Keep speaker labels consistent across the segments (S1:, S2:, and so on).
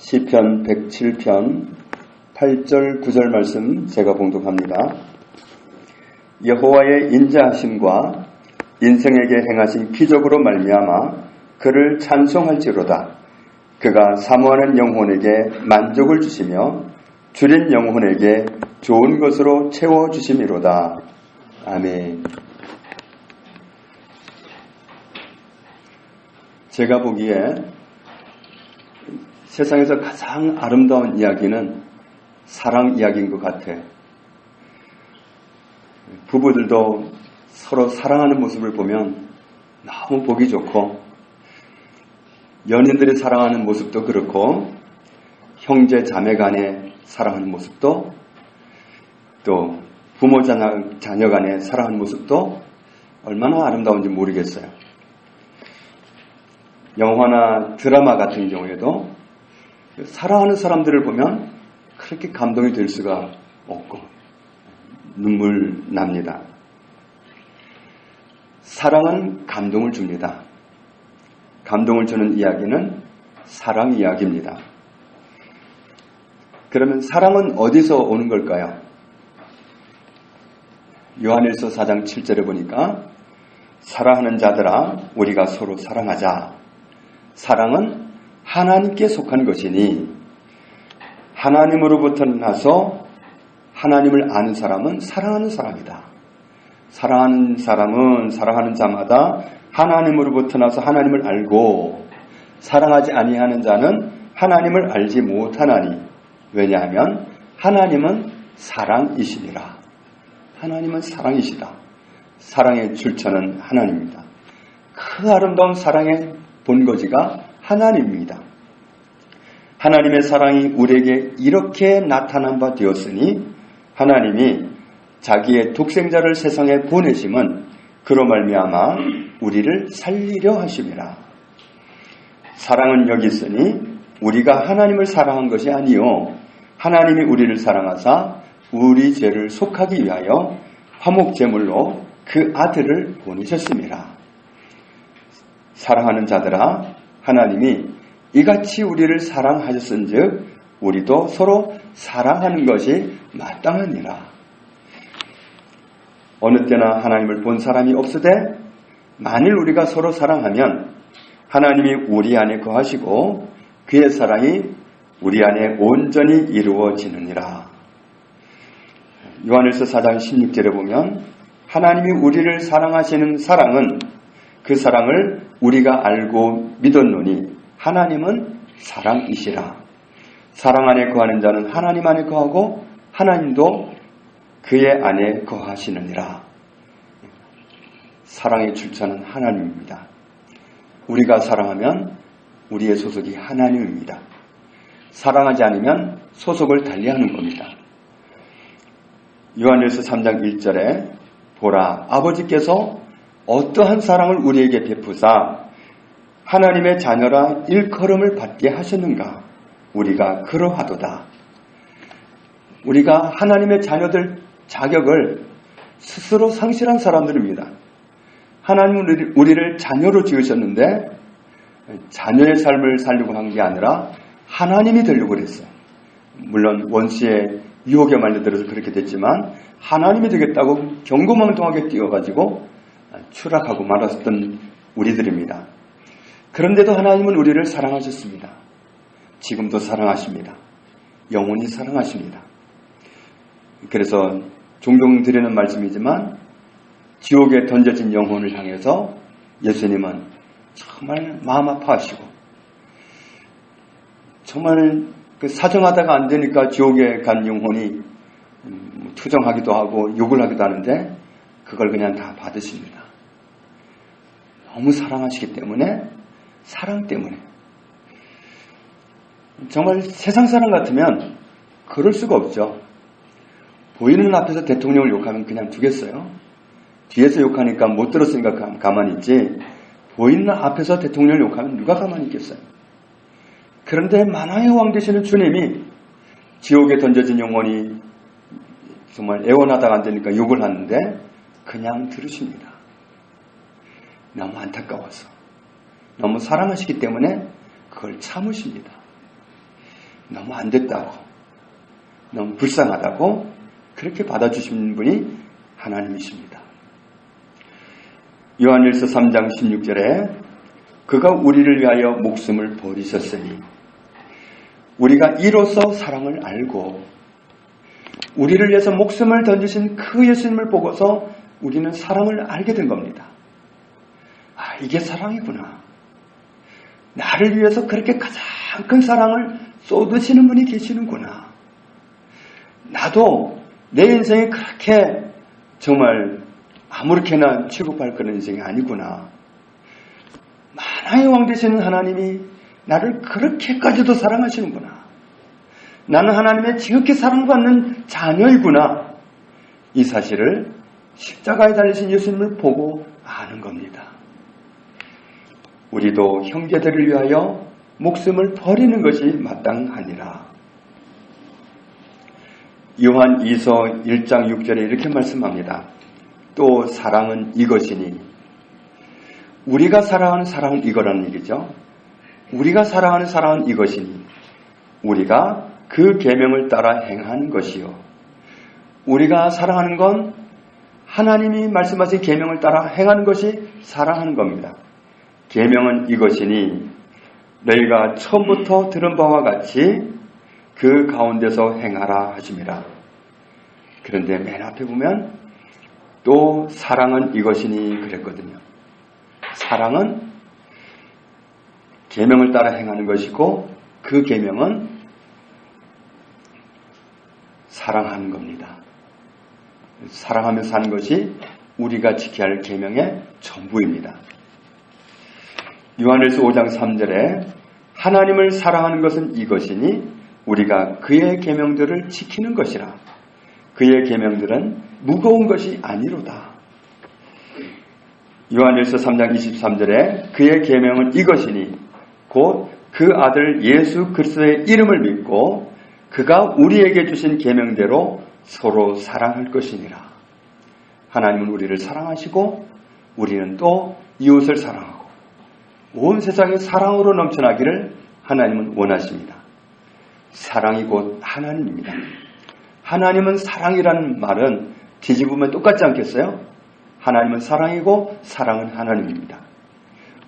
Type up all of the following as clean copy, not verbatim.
S1: 시편 107편 8절 9절 말씀 제가 봉독합니다. 여호와의 인자하심과 인생에게 행하신 기적으로 말미암아 그를 찬송할지로다. 그가 사모하는 영혼에게 만족을 주시며 줄인 영혼에게 좋은 것으로 채워주심이로다. 아멘. 제가 보기에 세상에서 가장 아름다운 이야기는 사랑 이야기인 것 같아. 부부들도 서로 사랑하는 모습을 보면 너무 보기 좋고, 연인들이 사랑하는 모습도 그렇고, 형제 자매 간에 사랑하는 모습도, 또 부모 자녀 간에 사랑하는 모습도 얼마나 아름다운지 모르겠어요. 영화나 드라마 같은 경우에도 사랑하는 사람들을 보면 그렇게 감동이 될 수가 없고 눈물 납니다. 사랑은 감동을 줍니다. 감동을 주는 이야기는 사랑 이야기입니다. 그러면 사랑은 어디서 오는 걸까요? 요한일서 4장 7절에 보니까 사랑하는 자들아 우리가 서로 사랑하자. 사랑은 하나님께 속한 것이니 하나님으로부터 나서 하나님을 아는 사람은 사랑하는 사람이다. 사랑하는 사람은 사랑하는 자마다 하나님으로부터 나서 하나님을 알고 사랑하지 아니하는 자는 하나님을 알지 못하나니 왜냐하면 하나님은 사랑이시니라. 하나님은 사랑이시다. 사랑의 출처는 하나님입니다. 그 아름다운 사랑의 본거지가 하나님입니다. 하나님의 사랑이 우리에게 이렇게 나타난 바 되었으니 하나님이 자기의 독생자를 세상에 보내심은 그로 말미암아 우리를 살리려 하심이라. 사랑은 여기 있으니 우리가 하나님을 사랑한 것이 아니요 하나님이 우리를 사랑하사 우리 죄를 속하기 위하여 화목제물로 그 아들을 보내셨습니다. 사랑하는 자들아 하나님이 이같이 우리를 사랑하셨은즉 우리도 서로 사랑하는 것이 마땅하니라. 어느 때나 하나님을 본 사람이 없으되 만일 우리가 서로 사랑하면 하나님이 우리 안에 거하시고 그의 사랑이 우리 안에 온전히 이루어지느니라. 요한일서 4장 16절에 보면 하나님이 우리를 사랑하시는 사랑은 그 사랑을 우리가 알고 믿었노니 하나님은 사랑이시라. 사랑 안에 거하는 자는 하나님 안에 거하고 하나님도 그의 안에 거하시느니라. 사랑의 출처는 하나님입니다. 우리가 사랑하면 우리의 소속이 하나님입니다. 사랑하지 않으면 소속을 달리하는 겁니다. 요한일서 3장 1절에 보라 아버지께서 어떠한 사랑을 우리에게 베푸사 하나님의 자녀라 일컬음을 받게 하셨는가. 우리가 그러하도다. 우리가 하나님의 자녀들 자격을 스스로 상실한 사람들입니다. 하나님은 우리를 자녀로 지으셨는데 자녀의 삶을 살려고 한 게 아니라 하나님이 되려고 그랬어요. 물론 원수의 유혹에 말려들어서 그렇게 됐지만 하나님이 되겠다고 경고망동하게 뛰어가지고 추락하고 말았던 우리들입니다. 그런데도 하나님은 우리를 사랑하셨습니다. 지금도 사랑하십니다. 영원히 사랑하십니다. 그래서 종종 드리는 말씀이지만 지옥에 던져진 영혼을 향해서 예수님은 정말 마음 아파하시고 정말 사정하다가 안 되니까 지옥에 간 영혼이 투정하기도 하고 욕을 하기도 하는데 그걸 그냥 다 받으십니다. 너무 사랑하시기 때문에 사랑 때문에 정말 세상 사람 같으면 그럴 수가 없죠. 보이는 앞에서 대통령을 욕하면 그냥 두겠어요. 뒤에서 욕하니까 못 들었으니까 가만히 있지 보이는 앞에서 대통령을 욕하면 누가 가만히 있겠어요. 그런데 만왕의 왕 되시는 주님이 지옥에 던져진 영혼이 정말 애원하다가 안 되니까 욕을 하는데 그냥 들으십니다. 너무 안타까워서 너무 사랑하시기 때문에 그걸 참으십니다. 너무 안 됐다고, 너무 불쌍하다고 그렇게 받아주신 분이 하나님이십니다. 요한일서 3장 16절에 그가 우리를 위하여 목숨을 버리셨으니 우리가 이로써 사랑을 알고 우리를 위해서 목숨을 던지신 그 예수님을 보고서 우리는 사랑을 알게 된 겁니다. 아, 이게 사랑이구나. 나를 위해서 그렇게 가장 큰 사랑을 쏟으시는 분이 계시는구나. 나도 내 인생이 그렇게 정말 아무렇게나 취급할 그런 인생이 아니구나. 만왕의 왕 되시는 하나님이 나를 그렇게까지도 사랑하시는구나. 나는 하나님의 지극히 사랑받는 자녀이구나. 이 사실을 십자가에 달리신 예수님을 보고 아는 겁니다. 우리도 형제들을 위하여 목숨을 버리는 것이 마땅하니라. 요한 2서 1장 6절에 이렇게 말씀합니다. 또 사랑은 이것이니, 우리가 사랑하는 사랑은 이거라는 얘기죠. 우리가 사랑하는 사랑은 이것이니 우리가 그 계명을 따라 행하는 것이요. 우리가 사랑하는 건 하나님이 말씀하신 계명을 따라 행하는 것이 사랑하는 겁니다. 계명은 이것이니 너희가 처음부터 들은 바와 같이 그 가운데서 행하라 하심이라. 그런데 맨 앞에 보면 또 사랑은 이것이니 그랬거든요. 사랑은 계명을 따라 행하는 것이고 그 계명은 사랑하는 겁니다. 사랑하며 사는 것이 우리가 지켜야 할 계명의 전부입니다. 요한일서 5장 3절에 하나님을 사랑하는 것은 이것이니 우리가 그의 계명들을 지키는 것이라. 그의 계명들은 무거운 것이 아니로다. 요한일서 3장 23절에 그의 계명은 이것이니 곧 그 아들 예수 그리스도의 이름을 믿고 그가 우리에게 주신 계명대로 서로 사랑할 것이니라. 하나님은 우리를 사랑하시고 우리는 또 이웃을 사랑하고 온 세상이 사랑으로 넘쳐나기를 하나님은 원하십니다. 사랑이 곧 하나님입니다. 하나님은 사랑이라는 말은 뒤집으면 똑같지 않겠어요? 하나님은 사랑이고 사랑은 하나님입니다.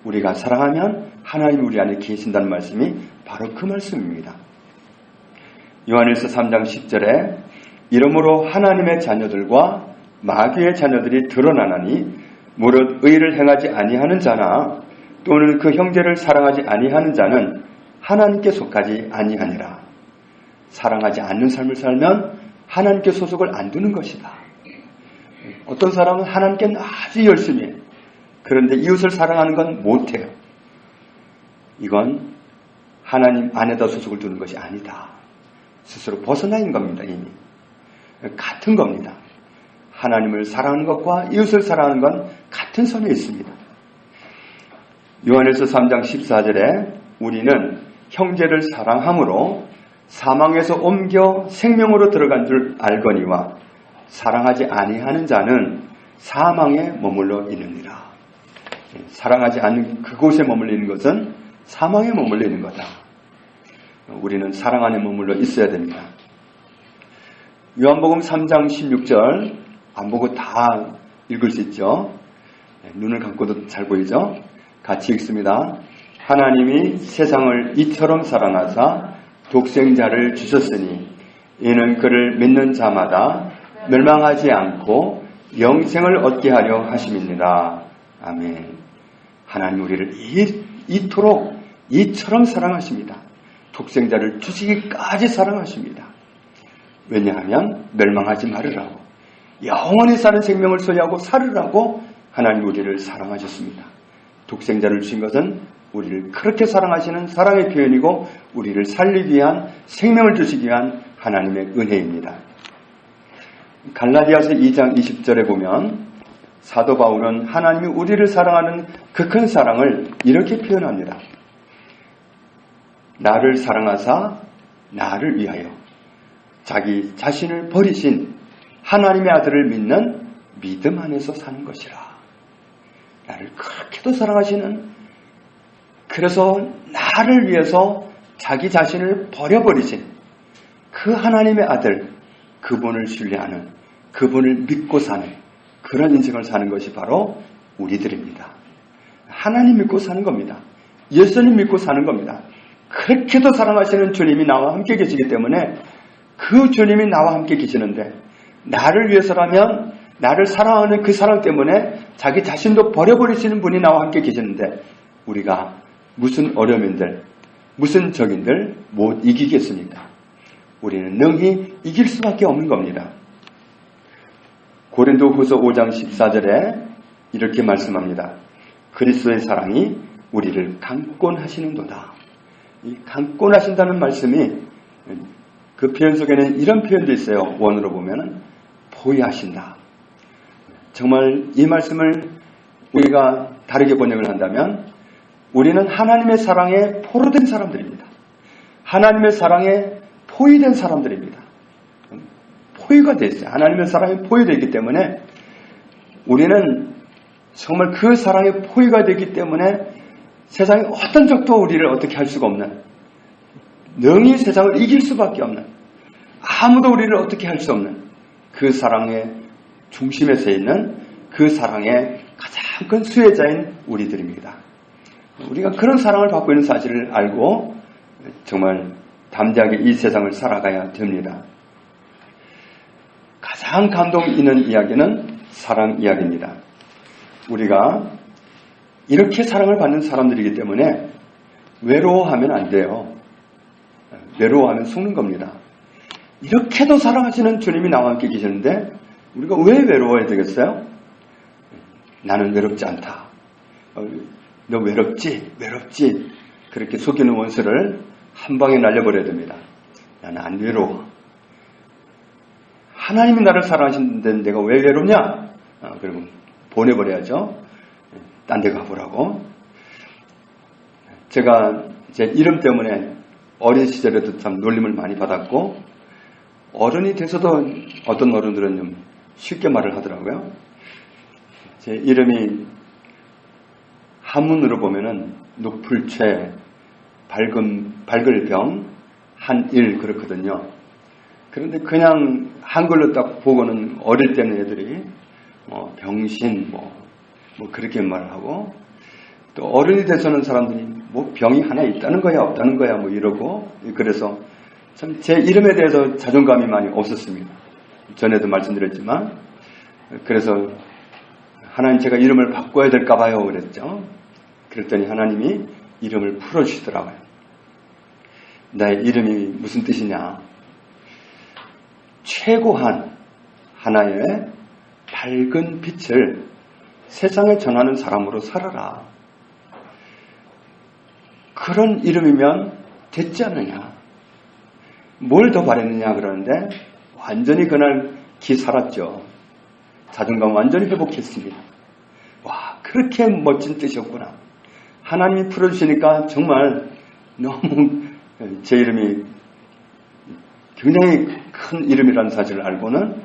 S1: 우리가 사랑하면 하나님이 우리 안에 계신다는 말씀이 바로 그 말씀입니다. 요한일서 3장 10절에 이러므로 하나님의 자녀들과 마귀의 자녀들이 드러나나니 무릇 의를 행하지 아니하는 자나 또는 그 형제를 사랑하지 아니하는 자는 하나님께 속하지 아니하니라. 사랑하지 않는 삶을 살면 하나님께 소속을 안 두는 것이다. 어떤 사람은 하나님께 아주 열심히 해요. 그런데 이웃을 사랑하는 건 못해요. 이건 하나님 안에다 소속을 두는 것이 아니다. 스스로 벗어나 있는 겁니다. 이미. 같은 겁니다. 하나님을 사랑하는 것과 이웃을 사랑하는 건 같은 선에 있습니다. 요한일서 3장 14절에 우리는 형제를 사랑함으로 사망에서 옮겨 생명으로 들어간 줄 알거니와 사랑하지 아니하는 자는 사망에 머물러 있느니라. 사랑하지 않는 그곳에 머물러 있는 것은 사망에 머물러 있는 거다. 우리는 사랑 안에 머물러 있어야 됩니다. 요한복음 3장 16절 안 보고 다 읽을 수 있죠. 눈을 감고도 잘 보이죠. 같이 읽습니다. 하나님이 세상을 이처럼 사랑하사 독생자를 주셨으니 이는 그를 믿는 자마다 멸망하지 않고 영생을 얻게 하려 하심이니라. 아멘. 하나님 우리를 이토록 이처럼 사랑하십니다. 독생자를 주시기까지 사랑하십니다. 왜냐하면 멸망하지 말으라고, 영원히 사는 생명을 소유하고 살으라고 하나님 우리를 사랑하셨습니다. 독생자를 주신 것은 우리를 그렇게 사랑하시는 사랑의 표현이고 우리를 살리기 위한, 생명을 주시기 위한 하나님의 은혜입니다. 갈라디아서 2장 20절에 보면 사도 바울은 하나님이 우리를 사랑하는 그 큰 사랑을 이렇게 표현합니다. 나를 사랑하사 나를 위하여 자기 자신을 버리신 하나님의 아들을 믿는 믿음 안에서 사는 것이라. 나를 그렇게도 사랑하시는, 그래서 나를 위해서 자기 자신을 버려버리신 그 하나님의 아들, 그분을 신뢰하는, 그분을 믿고 사는 그런 인생을 사는 것이 바로 우리들입니다. 하나님 믿고 사는 겁니다. 예수님 믿고 사는 겁니다. 그렇게도 사랑하시는 주님이 나와 함께 계시기 때문에 그 주님이 나와 함께 계시는데 나를 위해서라면 나를 사랑하는 그 사랑 때문에 자기 자신도 버려버리시는 분이 나와 함께 계시는데 우리가 무슨 어려움인들, 무슨 적인들 못 이기겠습니까? 우리는 능히 이길 수밖에 없는 겁니다. 고린도후서 5장 14절에 이렇게 말씀합니다. 그리스도의 사랑이 우리를 강권하시는도다. 이 강권하신다는 말씀이 그 표현 속에는 이런 표현도 있어요. 원어로 보면은 보유하신다. 정말 이 말씀을 우리가 다르게 번역을 한다면 우리는 하나님의 사랑에 포로된 사람들입니다. 하나님의 사랑에 포위된 사람들입니다. 포위가 됐어요. 하나님의 사랑에 포위되기 때문에 우리는 정말 그 사랑에 포위가 되기 때문에 세상의 어떤 적도 우리를 어떻게 할 수가 없는, 능히 세상을 이길 수밖에 없는, 아무도 우리를 어떻게 할 수 없는 그 사랑의 중심에 서 있는 그 사랑의 가장 큰 수혜자인 우리들입니다. 우리가 그런 사랑을 받고 있는 사실을 알고 정말 담대하게 이 세상을 살아가야 됩니다. 가장 감동 있는 이야기는 사랑 이야기입니다. 우리가 이렇게 사랑을 받는 사람들이기 때문에 외로워하면 안 돼요. 외로워하면 속는 겁니다. 이렇게도 사랑하시는 주님이 나와 함께 계시는데 우리가 왜 외로워야 되겠어요? 나는 외롭지 않다. 너 외롭지? 외롭지? 그렇게 속이는 원수를 한 방에 날려버려야 됩니다. 나는 안 외로워. 하나님이 나를 사랑하시는데 내가 왜 외롭냐? 그러면 보내버려야죠. 딴 데 가보라고. 제가 제 이름 때문에 어린 시절에도 참 놀림을 많이 받았고 어른이 돼서도 어떤 어른들은 좀 쉽게 말을 하더라고요. 제 이름이 한문으로 보면은 누풀최, 밝을 병, 한일 그렇거든요. 그런데 그냥 한글로 딱 보고는 어릴 때는 애들이 병신 뭐 그렇게 말을 하고 또 어른이 돼서는 사람들이 뭐 병이 하나 있다는 거야 없다는 거야 뭐 이러고 그래서 참 제 이름에 대해서 자존감이 많이 없었습니다. 전에도 말씀드렸지만 그래서 하나님 제가 이름을 바꿔야 될까 봐요 그랬죠. 그랬더니 하나님이 이름을 풀어주시더라고요. 나의 이름이 무슨 뜻이냐? 최고한 하나의 밝은 빛을 세상에 전하는 사람으로 살아라. 그런 이름이면 됐지 않느냐? 뭘 더 바랬느냐 그러는데 완전히 그날 기 살았죠. 자존감 완전히 회복했습니다. 와, 그렇게 멋진 뜻이었구나. 하나님이 풀어주시니까 정말 너무 제 이름이 굉장히 큰 이름이라는 사실을 알고는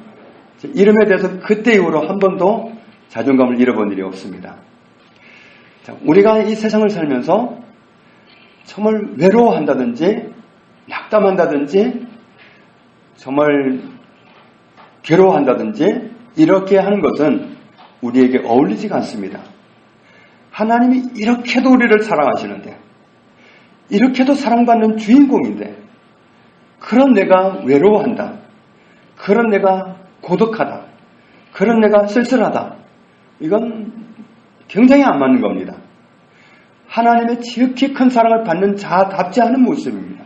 S1: 이름에 대해서 그때 이후로 한 번도 자존감을 잃어본 일이 없습니다. 자, 우리가 이 세상을 살면서 정말 외로워한다든지 낙담한다든지 정말 괴로워한다든지 이렇게 하는 것은 우리에게 어울리지가 않습니다. 하나님이 이렇게도 우리를 사랑하시는데 이렇게도 사랑받는 주인공인데 그런 내가 외로워한다. 그런 내가 고독하다. 그런 내가 쓸쓸하다. 이건 굉장히 안 맞는 겁니다. 하나님의 지극히 큰 사랑을 받는 자답지 않은 모습입니다.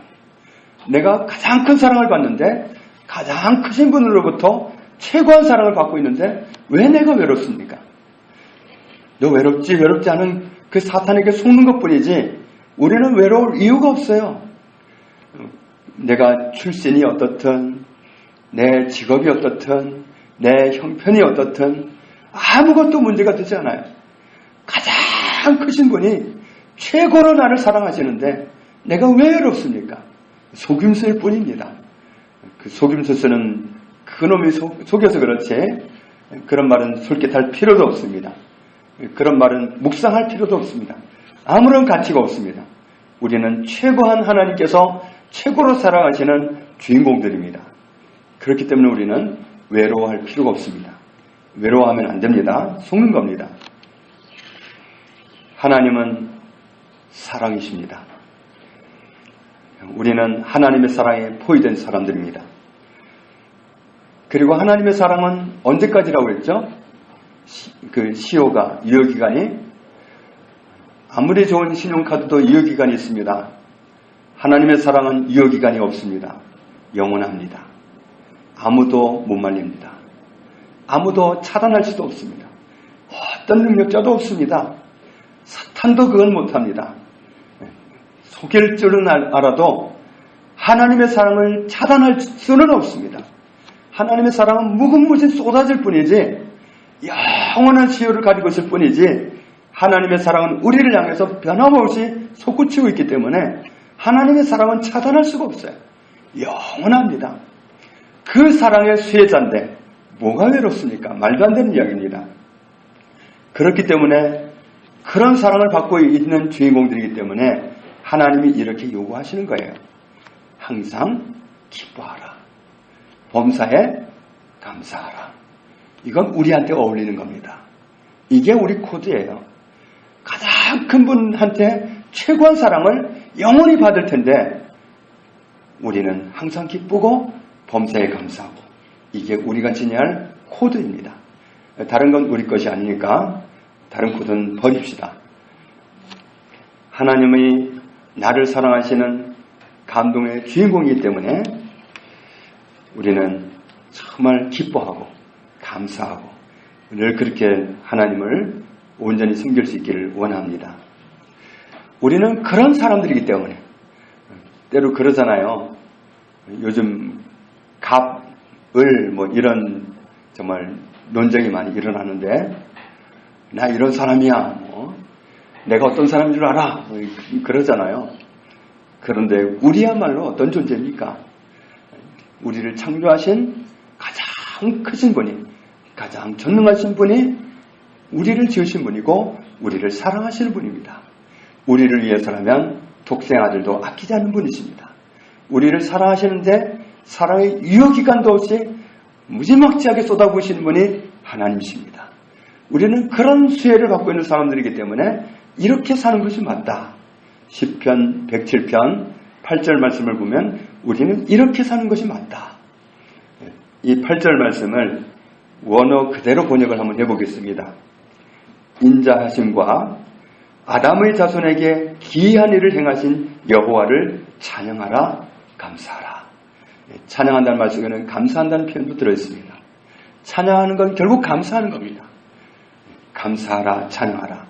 S1: 내가 가장 큰 사랑을 받는데 가장 크신 분으로부터 최고한 사랑을 받고 있는데 왜 내가 외롭습니까? 너 외롭지 않은 그 사탄에게 속는 것뿐이지 우리는 외로울 이유가 없어요. 내가 출신이 어떻든 내 직업이 어떻든 내 형편이 어떻든 아무것도 문제가 되지 않아요. 가장 크신 분이 최고로 나를 사랑하시는데 내가 왜 외롭습니까? 속임수일 뿐입니다. 그 속임수 쓰는 그놈이 속여서 그렇지 그런 말은 솔깃할 필요도 없습니다. 그런 말은 묵상할 필요도 없습니다. 아무런 가치가 없습니다. 우리는 최고한 하나님께서 최고로 사랑하시는 주인공들입니다. 그렇기 때문에 우리는 외로워할 필요가 없습니다. 외로워하면 안 됩니다. 속는 겁니다. 하나님은 사랑이십니다. 우리는 하나님의 사랑에 포위된 사람들입니다. 그리고 하나님의 사랑은 언제까지라고 했죠? 그 시효가, 유효기간이 아무리 좋은 신용카드도 유효기간이 있습니다. 하나님의 사랑은 유효기간이 없습니다. 영원합니다. 아무도 못 말립니다. 아무도 차단할 수도 없습니다. 어떤 능력자도 없습니다. 사탄도 그건 못합니다. 속일 줄은 알아도 하나님의 사랑을 차단할 수는 없습니다. 하나님의 사랑은 무궁무진 쏟아질 뿐이지 영원한 시효를 가지고 있을 뿐이지 하나님의 사랑은 우리를 향해서 변함없이 솟구치고 있기 때문에 하나님의 사랑은 차단할 수가 없어요. 영원합니다. 그 사랑의 수혜자인데 뭐가 외롭습니까? 말도 안 되는 이야기입니다. 그렇기 때문에 그런 사랑을 받고 있는 주인공들이기 때문에 하나님이 이렇게 요구하시는 거예요. 항상 기뻐하라. 범사에 감사하라. 이건 우리한테 어울리는 겁니다. 이게 우리 코드예요. 가장 큰 분한테 최고한 사랑을 영원히 받을 텐데 우리는 항상 기쁘고 범사에 감사하고 이게 우리가 지녀야 할 코드입니다. 다른 건 우리 것이 아니니까 다른 코드는 버립시다. 하나님의 나를 사랑하시는 감동의 주인공이기 때문에 우리는 정말 기뻐하고 감사하고 늘 그렇게 하나님을 온전히 섬길 수 있기를 원합니다. 우리는 그런 사람들이기 때문에 때로 그러잖아요. 요즘 갑을 뭐 이런 정말 논쟁이 많이 일어나는데 나 이런 사람이야. 내가 어떤 사람인 줄 알아. 뭐 그러잖아요. 그런데 우리야말로 어떤 존재입니까? 우리를 창조하신 가장 크신 분이 가장 전능하신 분이 우리를 지으신 분이고 우리를 사랑하시는 분입니다. 우리를 위해서라면 독생 아들도 아끼지 않는 분이십니다. 우리를 사랑하시는데 사랑의 유효기간도 없이 무지막지하게 쏟아부으시는 분이 하나님이십니다. 우리는 그런 수혜를 받고 있는 사람들이기 때문에 이렇게 사는 것이 맞다. 시편 107편 8절 말씀을 보면 우리는 이렇게 사는 것이 맞다. 이 8절 말씀을 원어 그대로 번역을 한번 해보겠습니다. 인자하심과 아담의 자손에게 기이한 일을 행하신 여호와를 찬양하라 감사하라. 찬양한다는 말 속에는 감사한다는 표현도 들어있습니다. 찬양하는 건 결국 감사하는 겁니다. 감사하라 찬양하라.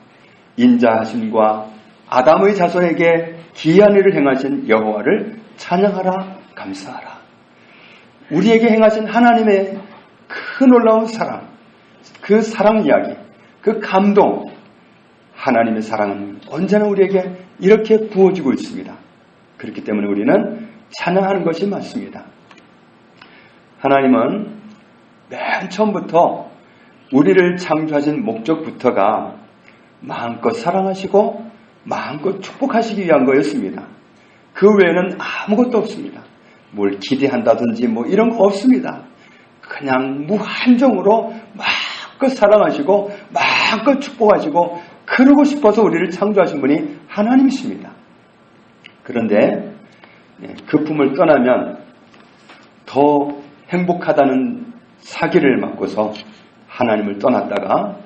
S1: 인자하심과 아담의 자손에게 기이한 일을 행하신 여호와를 찬양하라 감사하라. 우리에게 행하신 하나님의 그 놀라운 사랑, 그 사랑 이야기, 그 감동, 하나님의 사랑은 언제나 우리에게 이렇게 부어지고 있습니다. 그렇기 때문에 우리는 찬양하는 것이 맞습니다. 하나님은 맨 처음부터 우리를 창조하신 목적부터가 마음껏 사랑하시고 마음껏 축복하시기 위한 거였습니다. 그 외에는 아무것도 없습니다. 뭘 기대한다든지 뭐 이런 거 없습니다. 그냥 무한정으로 마음껏 사랑하시고 마음껏 축복하시고 그러고 싶어서 우리를 창조하신 분이 하나님이십니다. 그런데 그 품을 떠나면 더 행복하다는 사기를 맞고서 하나님을 떠났다가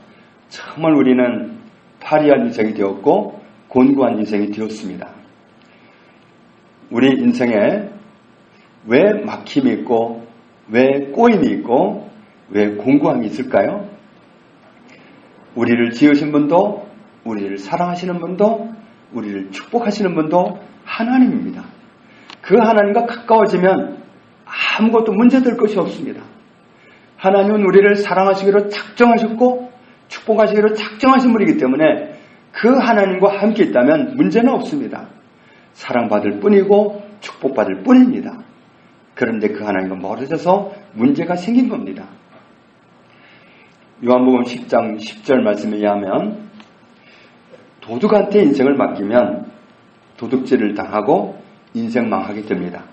S1: 정말 우리는 파리한 인생이 되었고 곤고한 인생이 되었습니다. 우리 인생에 왜 막힘이 있고 왜 꼬임이 있고 왜 공고함이 있을까요? 우리를 지으신 분도 우리를 사랑하시는 분도 우리를 축복하시는 분도 하나님입니다. 그 하나님과 가까워지면 아무것도 문제될 것이 없습니다. 하나님은 우리를 사랑하시기로 작정하셨고 축복하시기로 작정하신 분이기 때문에 그 하나님과 함께 있다면 문제는 없습니다. 사랑받을 뿐이고 축복받을 뿐입니다. 그런데 그 하나님과 멀어져서 문제가 생긴 겁니다. 요한복음 10장 10절 말씀에 의하면 도둑한테 인생을 맡기면 도둑질을 당하고 인생 망하게 됩니다.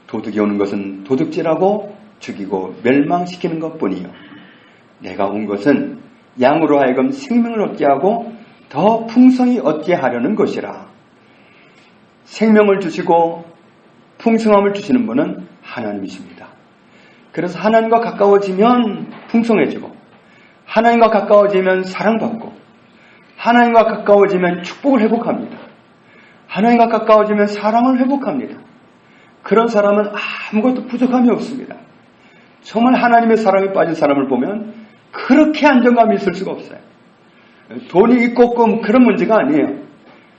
S1: 도둑이 오는 것은 도둑질하고 죽이고 멸망시키는 것뿐이요. 내가 온 것은 양으로 하여금 생명을 얻게 하고 더 풍성히 얻게 하려는 것이라. 생명을 주시고 풍성함을 주시는 분은 하나님이십니다. 그래서 하나님과 가까워지면 풍성해지고, 하나님과 가까워지면 사랑받고, 하나님과 가까워지면 축복을 회복합니다. 하나님과 가까워지면 사랑을 회복합니다. 그런 사람은 아무것도 부족함이 없습니다. 정말 하나님의 사랑에 빠진 사람을 보면 그렇게 안정감이 있을 수가 없어요. 돈이 있고 없고 그런 문제가 아니에요.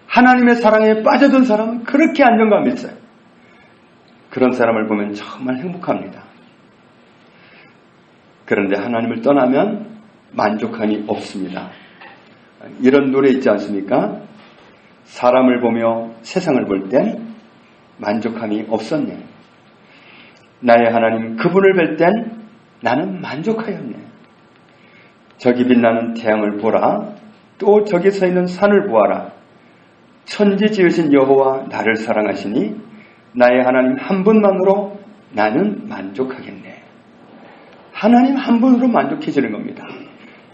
S1: 하나님의 사랑에 빠져든 사람은 그렇게 안정감이 있어요. 그런 사람을 보면 정말 행복합니다. 그런데 하나님을 떠나면 만족함이 없습니다. 이런 노래 있지 않습니까? 사람을 보며 세상을 볼 땐 만족함이 없었네. 나의 하나님 그분을 뵐 땐 나는 만족하였네. 저기 빛나는 태양을 보라. 또 저기 서 있는 산을 보아라. 천지 지으신 여호와 나를 사랑하시니 나의 하나님 한 분만으로 나는 만족하겠네. 하나님 한 분으로 만족해지는 겁니다.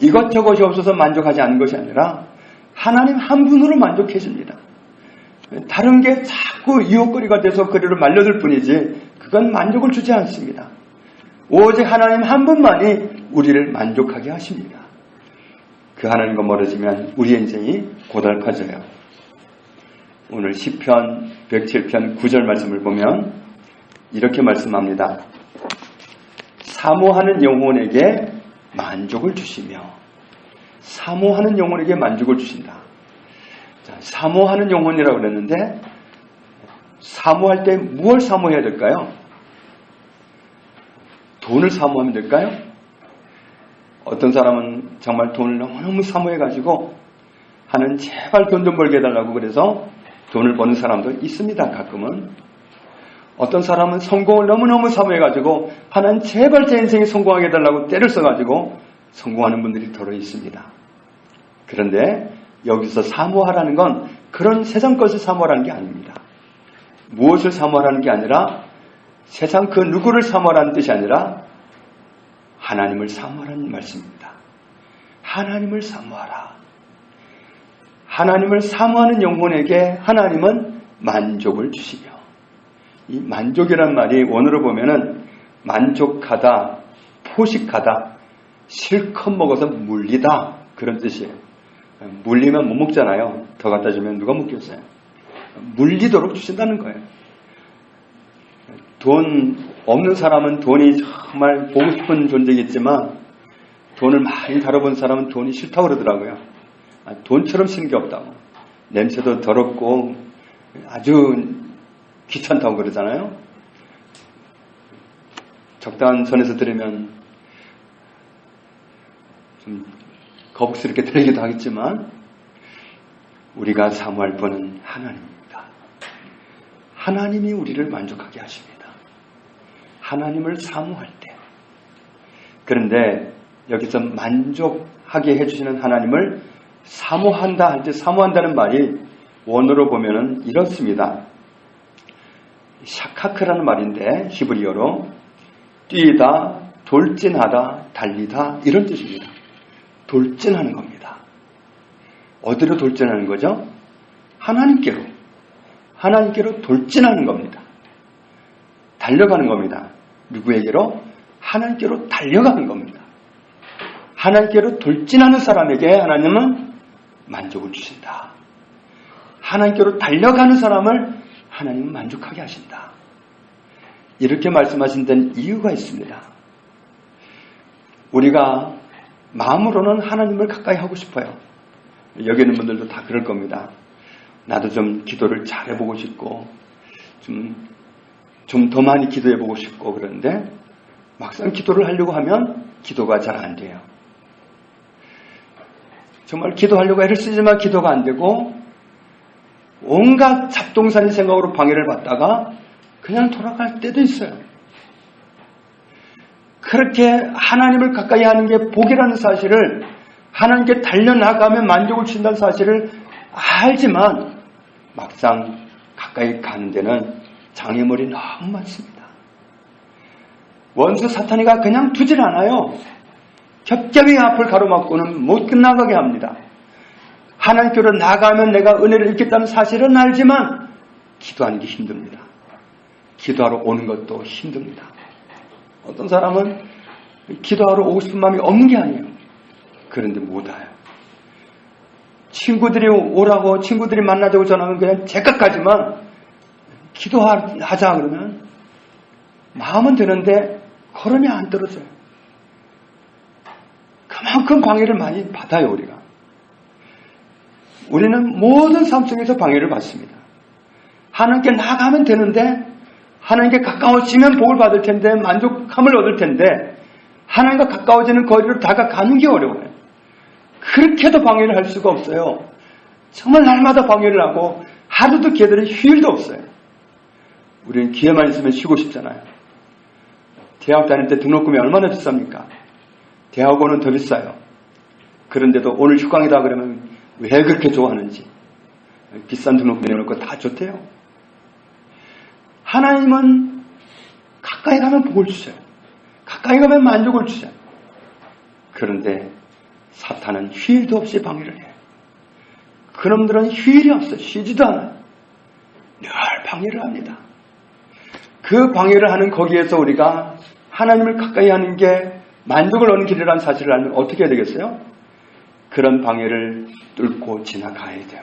S1: 이것저것이 없어서 만족하지 않는 것이 아니라 하나님 한 분으로 만족해집니다. 다른 게 자꾸 유혹거리가 돼서 그리로 말려들 뿐이지 그건 만족을 주지 않습니다. 오직 하나님 한 분만이 우리를 만족하게 하십니다. 그 하나님과 멀어지면 우리의 인생이 고달파져요. 오늘 시편 107편 9절 말씀을 보면 이렇게 말씀합니다. 사모하는 영혼에게 만족을 주시며, 사모하는 영혼에게 만족을 주신다. 자, 사모하는 영혼이라고 그랬는데 사모할 때 무엇을 사모해야 될까요? 돈을 사모하면 될까요? 어떤 사람은 정말 돈을 너무너무 사모해가지고 하는 제발 돈 좀 벌게 해달라고 그래서 돈을 버는 사람도 있습니다. 가끔은. 어떤 사람은 성공을 너무너무 사모해가지고 하나님 제발 제 인생에 성공하게 해달라고 때를 써가지고 성공하는 분들이 더러 있습니다. 그런데 여기서 사모하라는 건 그런 세상 것을 사모하라는 게 아닙니다. 무엇을 사모하라는 게 아니라 세상 그 누구를 사모하라는 뜻이 아니라 하나님을 사모하라는 말씀입니다. 하나님을 사모하라. 하나님을 사모하는 영혼에게 하나님은 만족을 주시며, 이 만족이란 말이 원어로 보면은 만족하다, 포식하다, 실컷 먹어서 물리다 그런 뜻이에요. 물리면 못 먹잖아요. 더 갖다 주면 누가 먹겠어요? 물리도록 주신다는 거예요. 돈 없는 사람은 돈이 정말 보고 싶은 존재겠지만 돈을 많이 다뤄본 사람은 돈이 싫다고 그러더라고요. 돈처럼 쓰는 게 없다고. 냄새도 더럽고 아주 귀찮다고 그러잖아요. 적당한 선에서 들으면 좀 거북스럽게 들리기도 하겠지만 우리가 사모할 분은 하나님입니다. 하나님이 우리를 만족하게 하십니다. 하나님을 사모할 때. 그런데 여기서 만족하게 해주시는 하나님을 사모한다 할 때 사모한다는 말이 원어로 보면은 이렇습니다. 샤카크라는 말인데 히브리어로 뛰다, 돌진하다, 달리다 이런 뜻입니다. 돌진하는 겁니다. 어디로 돌진하는 거죠? 하나님께로. 하나님께로 돌진하는 겁니다. 달려가는 겁니다. 누구에게로? 하나님께로 달려가는 겁니다. 하나님께로 돌진하는 사람에게 하나님은 만족을 주신다. 하나님께로 달려가는 사람을 하나님은 만족하게 하신다. 이렇게 말씀하신 데는 이유가 있습니다. 우리가 마음으로는 하나님을 가까이 하고 싶어요. 여기 있는 분들도 다 그럴 겁니다. 나도 좀 기도를 잘해보고 싶고 좀 더 많이 기도해보고 싶고 그런데 막상 기도를 하려고 하면 기도가 잘 안 돼요. 정말 기도하려고 애를 쓰지만 기도가 안 되고 온갖 잡동사니 생각으로 방해를 받다가 그냥 돌아갈 때도 있어요. 그렇게 하나님을 가까이 하는 게 복이라는 사실을, 하나님께 달려나가면 만족을 주신다는 사실을 알지만 막상 가까이 가는 데는 장애물이 너무 많습니다. 원수 사탄이가 그냥 두질 않아요. 겹겹이 앞을 가로막고는 못 끝나가게 합니다. 하나님께로 나가면 내가 은혜를 입겠다는 사실은 알지만 기도하는 게 힘듭니다. 기도하러 오는 것도 힘듭니다. 어떤 사람은 기도하러 오고 싶은 마음이 없는 게 아니에요. 그런데 못 와요. 친구들이 오라고 친구들이 만나자고 전화하면 그냥 제깍까지만 기도하자 그러면 마음은 드는데 걸음이 안 떨어져요. 그만큼 방해를 많이 받아요. 우리는 모든 삶 속에서 방해를 받습니다. 하나님께 나가면 되는데 하나님께 가까워지면 복을 받을 텐데 만족함을 얻을 텐데 하나님과 가까워지는 거리로 다가가는 게 어려워요. 그렇게도 방해를 할 수가 없어요. 정말 날마다 방해를 하고 하루도 걔들의 휴일도 없어요. 우리는 기회만 있으면 쉬고 싶잖아요. 대학 다닐 때 등록금이 얼마나 비쌉니까? 대학원은 더 비싸요. 그런데도 오늘 휴강이다 그러면 왜 그렇게 좋아하는지 비싼 등록금 내놓고 다 좋대요. 하나님은 가까이 가면 복을 주세요. 가까이 가면 만족을 주세요. 그런데 사탄은 휴일도 없이 방해를 해요. 그놈들은 휴일이 없어요. 쉬지도 않아요. 늘 방해를 합니다. 그 방해를 하는 거기에서 우리가 하나님을 가까이 하는 게 만족을 얻는 길이라는 사실을 알면 어떻게 해야 되겠어요? 그런 방해를 뚫고 지나가야 돼요.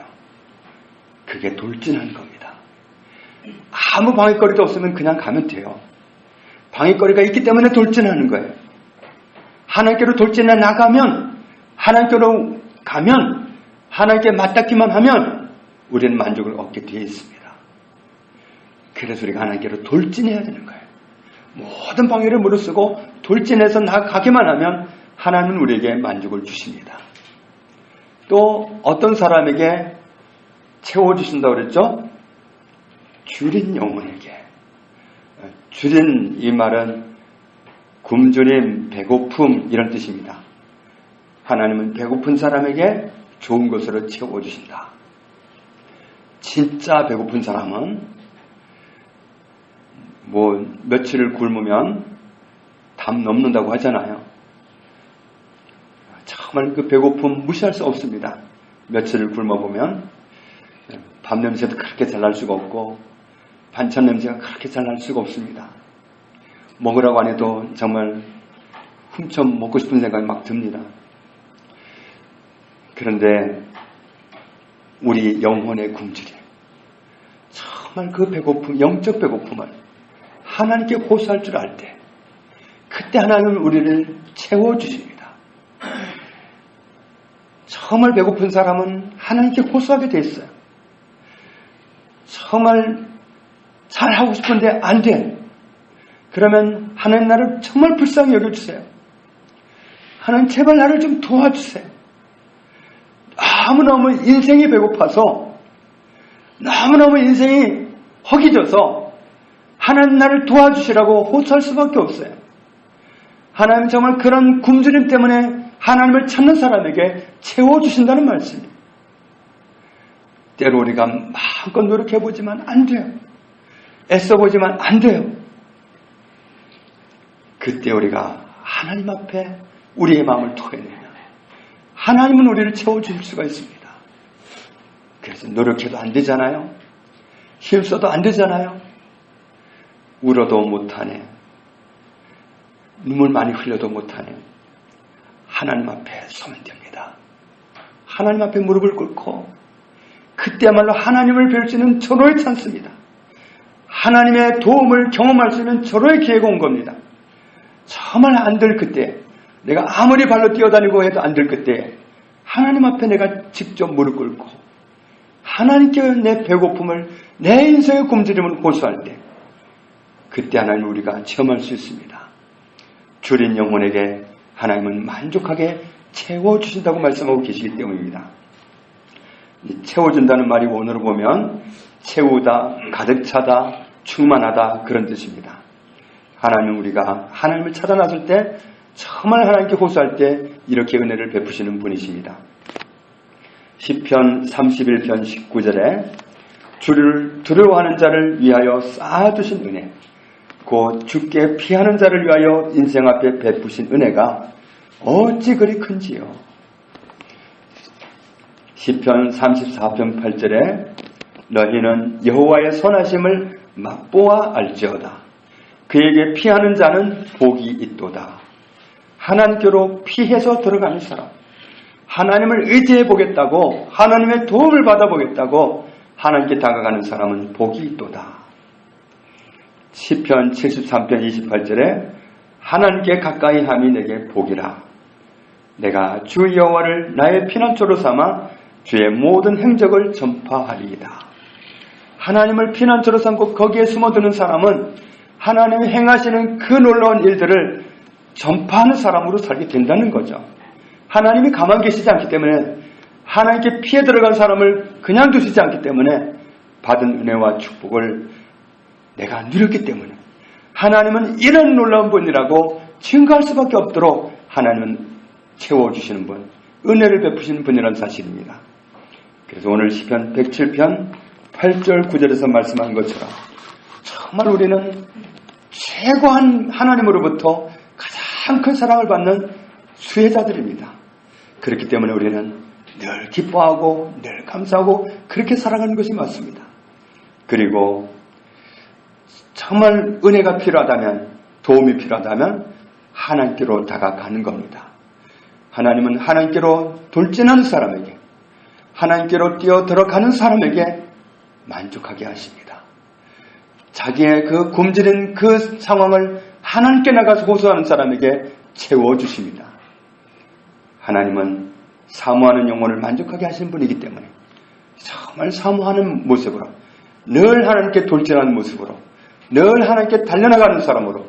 S1: 그게 돌진하는 겁니다. 아무 방해거리도 없으면 그냥 가면 돼요. 방해거리가 있기 때문에 돌진하는 거예요. 하나님께로 돌진해 나가면 하나님께로 가면 하나님께 맞닿기만 하면 우리는 만족을 얻게 되어 있습니다. 그래서 우리가 하나님께로 돌진해야 되는 거예요. 모든 방해를 무릅쓰고 돌진해서 나가기만 하면 하나님은 우리에게 만족을 주십니다. 또 어떤 사람에게 채워주신다고 그랬죠? 줄인 영혼에게. 줄인 이 말은 굶주림, 배고픔 이런 뜻입니다. 하나님은 배고픈 사람에게 좋은 것으로 채워주신다. 진짜 배고픈 사람은 며칠을 굶으면 담 넘는다고 하잖아요. 정말 그 배고픔 무시할 수 없습니다. 며칠을 굶어보면 밥 냄새도 그렇게 잘 날 수가 없고 반찬 냄새가 그렇게 잘 날 수가 없습니다. 먹으라고 안 해도 정말 훔쳐 먹고 싶은 생각이 막 듭니다. 그런데 우리 영혼의 굶주림, 정말 그 배고픔, 영적 배고픔을 하나님께 호소할 줄 알 때 그때 하나님은 우리를 채워주십니다. 정말 배고픈 사람은 하나님께 호소하게 돼 있어요. 정말 잘하고 싶은데 안 돼. 그러면 하나님 나를 정말 불쌍히 여겨주세요. 하나님 제발 나를 좀 도와주세요. 너무너무 인생이 배고파서 너무너무 인생이 허기져서 하나님 나를 도와주시라고 호소할 수밖에 없어요. 하나님 정말 그런 굶주림 때문에 하나님을 찾는 사람에게 채워주신다는 말씀이에요. 때로 우리가 마음껏 노력해보지만 안 돼요. 애써보지만 안 돼요. 그때 우리가 하나님 앞에 우리의 마음을 토해내면 하나님은 우리를 채워줄 수가 있습니다. 그래서 노력해도 안 되잖아요. 힘써도 안 되잖아요. 울어도 못하네. 눈물 많이 흘려도 못하네. 하나님 앞에 서면 됩니다. 하나님 앞에 무릎을 꿇고 그때야말로 하나님을 배울 수 있는 절호의 찬스입니다. 하나님의 도움을 경험할 수 있는 절호의 기회가 온 겁니다. 정말 안 될 그때, 내가 아무리 발로 뛰어다니고 해도 안 될 그때 하나님 앞에 내가 직접 무릎 꿇고 하나님께 내 배고픔을, 내 인생의 굶주림을 호소할 때 그때 하나님 우리가 체험할 수 있습니다. 줄인 영혼에게 하나님은 만족하게 채워주신다고 말씀하고 계시기 때문입니다. 채워준다는 말이 원어로 보면 채우다, 가득 차다, 충만하다 그런 뜻입니다. 하나님은 우리가 하나님을 찾아 나설 때 정말 하나님께 호소할 때 이렇게 은혜를 베푸시는 분이십니다. 시편 31편 19절에 주를 두려워하는 자를 위하여 쌓아두신 은혜, 곧 죽게 피하는 자를 위하여 인생 앞에 베푸신 은혜가 어찌 그리 큰지요. 시편 34편 8절에 너희는 여호와의 선하심을 맛보아 알지어다. 그에게 피하는 자는 복이 있도다. 하나님께로 피해서 들어가는 사람, 하나님을 의지해 보겠다고, 하나님의 도움을 받아보겠다고 하나님께 다가가는 사람은 복이 있도다. 시편 73편 28절에 하나님께 가까이 함이 내게 복이라. 내가 주 여호와를 나의 피난처로 삼아 주의 모든 행적을 전파하리이다. 하나님을 피난처로 삼고 거기에 숨어드는 사람은 하나님이 행하시는 그 놀라운 일들을 전파하는 사람으로 살게 된다는 거죠. 하나님이 가만히 계시지 않기 때문에, 하나님께 피해 들어간 사람을 그냥 두시지 않기 때문에 받은 은혜와 축복을 내가 누렸기 때문에 하나님은 이런 놀라운 분이라고 증거할 수밖에 없도록 하나님은 채워주시는 분, 은혜를 베푸시는 분이라는 사실입니다. 그래서 오늘 시편 107편 8절 9절에서 말씀한 것처럼 정말 우리는 최고한 하나님으로부터 가장 큰 사랑을 받는 수혜자들입니다. 그렇기 때문에 우리는 늘 기뻐하고 늘 감사하고 그렇게 살아가는 것이 맞습니다. 그리고 정말 은혜가 필요하다면, 도움이 필요하다면 하나님께로 다가가는 겁니다. 하나님은 하나님께로 돌진하는 사람에게, 하나님께로 뛰어들어가는 사람에게 만족하게 하십니다. 자기의 그 굶주린 그 상황을 하나님께 나가서 호소하는 사람에게 채워주십니다. 하나님은 사모하는 영혼을 만족하게 하시는 분이기 때문에 정말 사모하는 모습으로, 늘 하나님께 돌진하는 모습으로, 늘 하나님께 달려나가는 사람으로,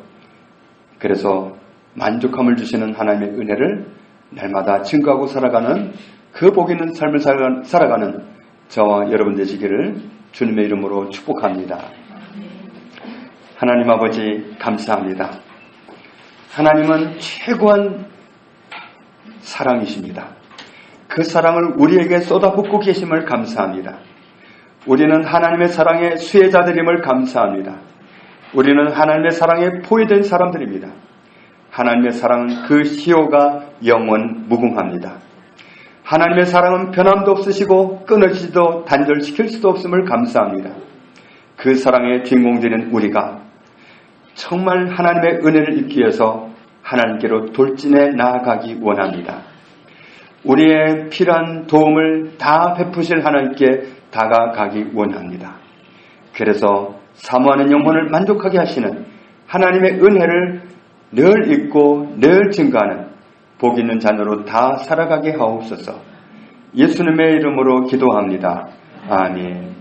S1: 그래서 만족함을 주시는 하나님의 은혜를 날마다 증거하고 살아가는 그 복 있는 삶을 살아가는 저와 여러분 되시기를 주님의 이름으로 축복합니다. 하나님 아버지 감사합니다. 하나님은 최고한 사랑이십니다. 그 사랑을 우리에게 쏟아붓고 계심을 감사합니다. 우리는 하나님의 사랑의 수혜자들임을 감사합니다. 우리는 하나님의 사랑에 포위된 사람들입니다. 하나님의 사랑은 그 시효가 영원 무궁합니다. 하나님의 사랑은 변함도 없으시고 끊어지지도 단절시킬 수도 없음을 감사합니다. 그 사랑의 주인공들인 우리가 정말 하나님의 은혜를 입기 위해서 하나님께로 돌진해 나아가기 원합니다. 우리의 필요한 도움을 다 베푸실 하나님께 다가가기 원합니다. 그래서 사모하는 영혼을 만족하게 하시는 하나님의 은혜를 늘 잊고 늘 증거하는 복 있는 자녀로 다 살아가게 하옵소서. 예수님의 이름으로 기도합니다. 아멘.